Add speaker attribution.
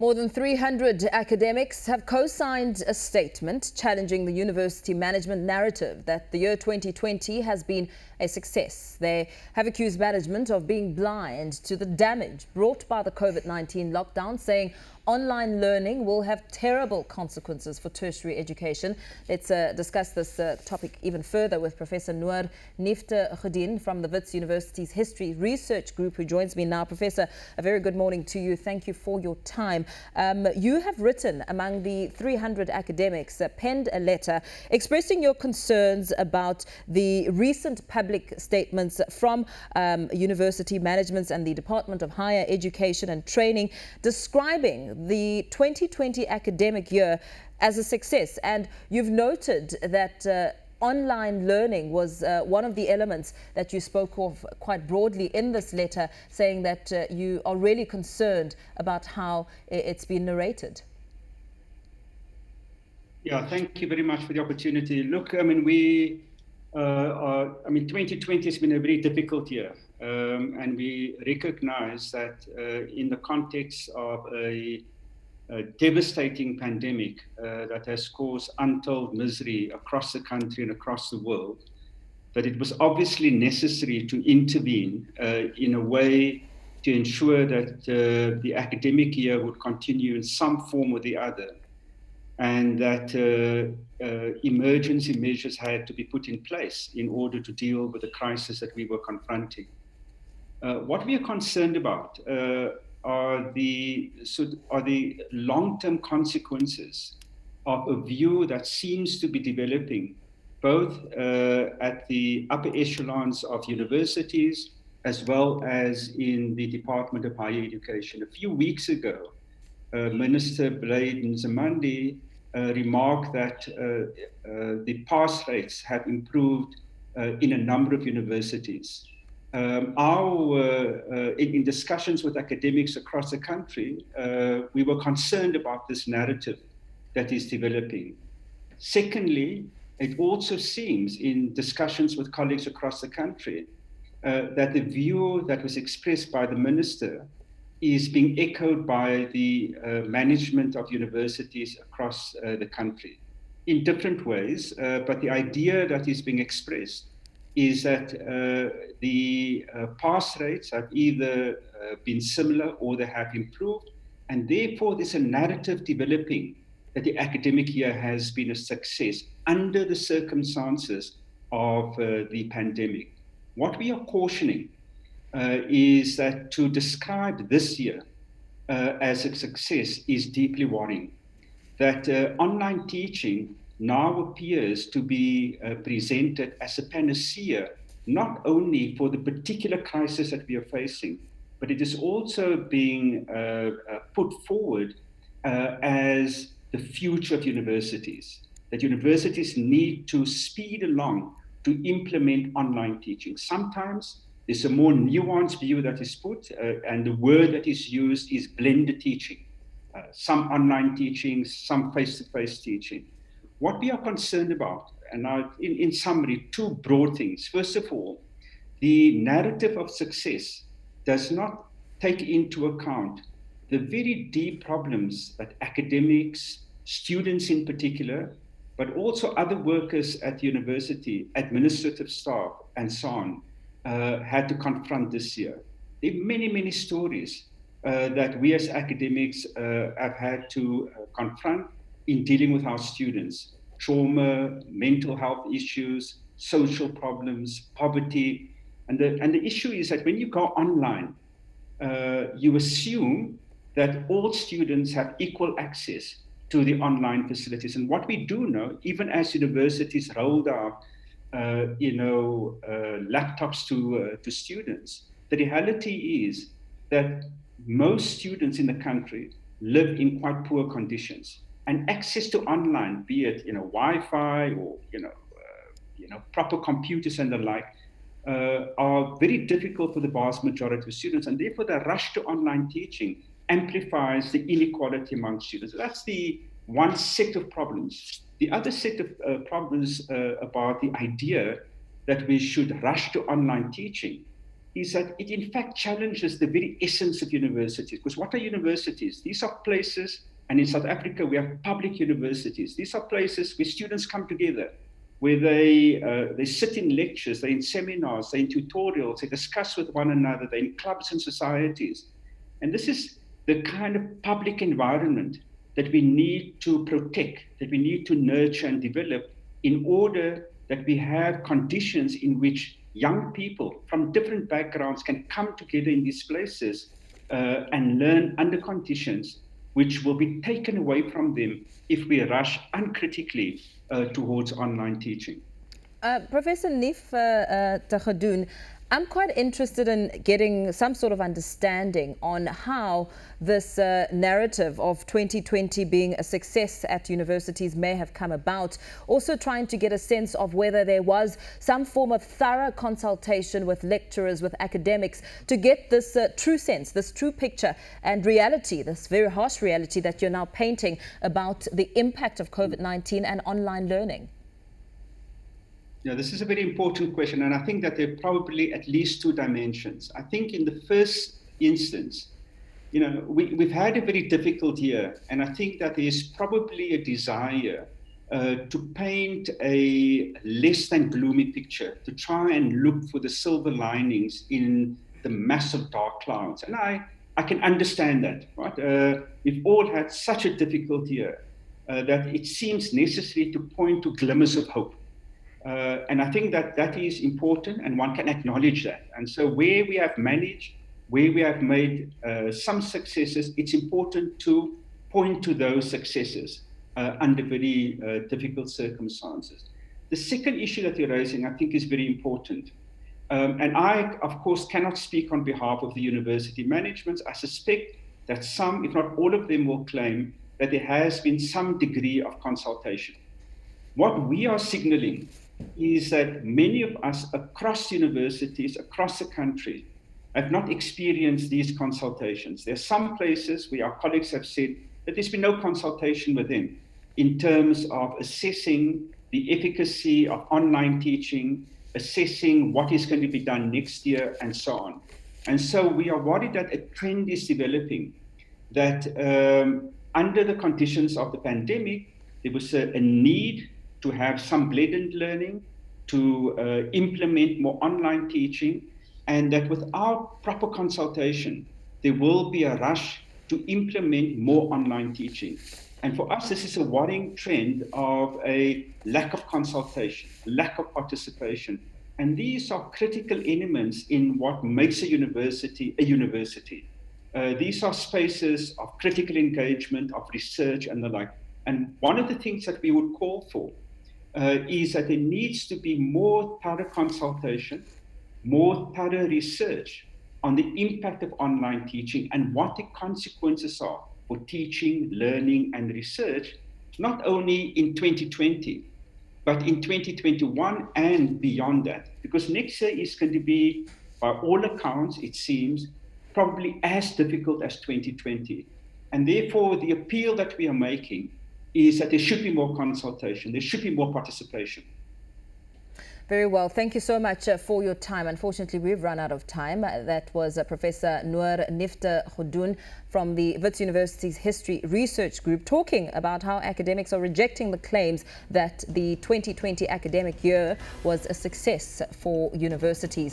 Speaker 1: More than 300 academics have co-signed a statement challenging the university management narrative that the year 2020 has been a success. They have accused management of being blind to the damage brought by the COVID-19 lockdown, saying online learning will have terrible consequences for tertiary education. Let's discuss this topic even further with Professor Newzroom from the Wits University's History Research Group, who joins me now. Professor, a very good morning to you. Thank you for your time. You have written, among the 300 academics, penned a letter expressing your concerns about the recent public statements from university managements and the Department of Higher Education and Training describing the 2020 academic year as a success. And you've noted that online learning was one of the elements that you spoke of quite broadly in this letter, saying that you are really concerned about how it's been narrated.
Speaker 2: Yeah, thank you very much for the opportunity. Look, 2020 has been a very difficult year, and we recognize that in the context of a devastating pandemic that has caused untold misery across the country and across the world, that it was obviously necessary to intervene in a way to ensure that the academic year would continue in some form or the other, and that emergency measures had to be put in place in order to deal with the crisis that we were confronting. What we are concerned about are the long-term consequences of a view that seems to be developing both at the upper echelons of universities as well as in the Department of Higher Education. A few weeks ago, Minister Blade Nzimande remarked that the pass rates have improved in a number of universities. In discussions with academics across the country, we were concerned about this narrative that is developing. Secondly, it also seems in discussions with colleagues across the country that the view that was expressed by the minister is being echoed by the management of universities across the country in different ways, but the idea that is being expressed is that the pass rates have either been similar or they have improved, and therefore there's a narrative developing that the academic year has been a success under the circumstances of the pandemic. What we are cautioning is that to describe this year as a success is deeply worrying. That online teaching now appears to be presented as a panacea, not only for the particular crisis that we are facing, but it is also being put forward as the future of universities, that universities need to speed along to implement online teaching. Sometimes there's a more nuanced view that is put, and the word that is used is blended teaching. Some online teaching, some face-to-face teaching. What we are concerned about, and in summary, two broad things. First of all, the narrative of success does not take into account the very deep problems that academics, students in particular, but also other workers at the university, administrative staff, and so on, had to confront this year. There are many, many stories that we as academics have had to confront in dealing with our students: trauma, mental health issues, social problems, poverty. And the issue is that when you go online, you assume that all students have equal access to the online facilities. And what we do know, even as universities rolled out laptops to students, the reality is that most students in the country live in quite poor conditions. And access to online, be it Wi-Fi or proper computers and the like, are very difficult for the vast majority of students, and therefore the rush to online teaching amplifies the inequality among students. That's the one set of problems. The other set of problems about the idea that we should rush to online teaching is that it in fact challenges the very essence of universities. Because what are universities? These are places, and in South Africa we have public universities. These are places where students come together, where they sit in lectures, they're in seminars, they're in tutorials, they discuss with one another, they're in clubs and societies. And this is the kind of public environment that we need to protect, that we need to nurture and develop in order that we have conditions in which young people from different backgrounds can come together in these places and learn under conditions which will be taken away from them if we rush uncritically towards online teaching.
Speaker 1: Professor Nif Tahadoon, I'm quite interested in getting some sort of understanding on how this narrative of 2020 being a success at universities may have come about. Also trying to get a sense of whether there was some form of thorough consultation with lecturers, with academics, to get this true sense, this true picture and reality, this very harsh reality that you're now painting about the impact of COVID-19 and online learning.
Speaker 2: Yeah, this is a very important question, and I think that there are probably at least two dimensions. I think in the first instance, we've had a very difficult year, and I think that there's probably a desire to paint a less than gloomy picture, to try and look for the silver linings in the massive dark clouds. And I can understand that, right? We've all had such a difficult year that it seems necessary to point to glimmers of hope. And I think that that is important, and one can acknowledge that. And so where we have managed, where we have made some successes, it's important to point to those successes under very difficult circumstances. The second issue that you're raising, I think, is very important. And I, of course, cannot speak on behalf of the university managements. I suspect that some, if not all of them, will claim that there has been some degree of consultation. What we are signaling is that many of us across universities, across the country, have not experienced these consultations. There are some places where our colleagues have said that there's been no consultation with them in terms of assessing the efficacy of online teaching, assessing what is going to be done next year, and so on. And so we are worried that a trend is developing that under the conditions of the pandemic, there was a need to have some blended learning, to implement more online teaching, and that without proper consultation, there will be a rush to implement more online teaching. And for us, this is a worrying trend of a lack of consultation, lack of participation. And these are critical elements in what makes a university a university. These are spaces of critical engagement, of research and the like. And one of the things that we would call for is that there needs to be more thorough consultation, more thorough research on the impact of online teaching and what the consequences are for teaching, learning, and research, not only in 2020, but in 2021 and beyond that. Because next year is going to be, by all accounts, it seems, probably as difficult as 2020. And therefore, the appeal that we are making is that there should be more consultation, there should be more participation.
Speaker 1: Very well. Thank you so much for your time. Unfortunately, we've run out of time. That was Professor Newzroom Afrika from the Wits University's History Research Group, talking about how academics are rejecting the claims that the 2020 academic year was a success for universities.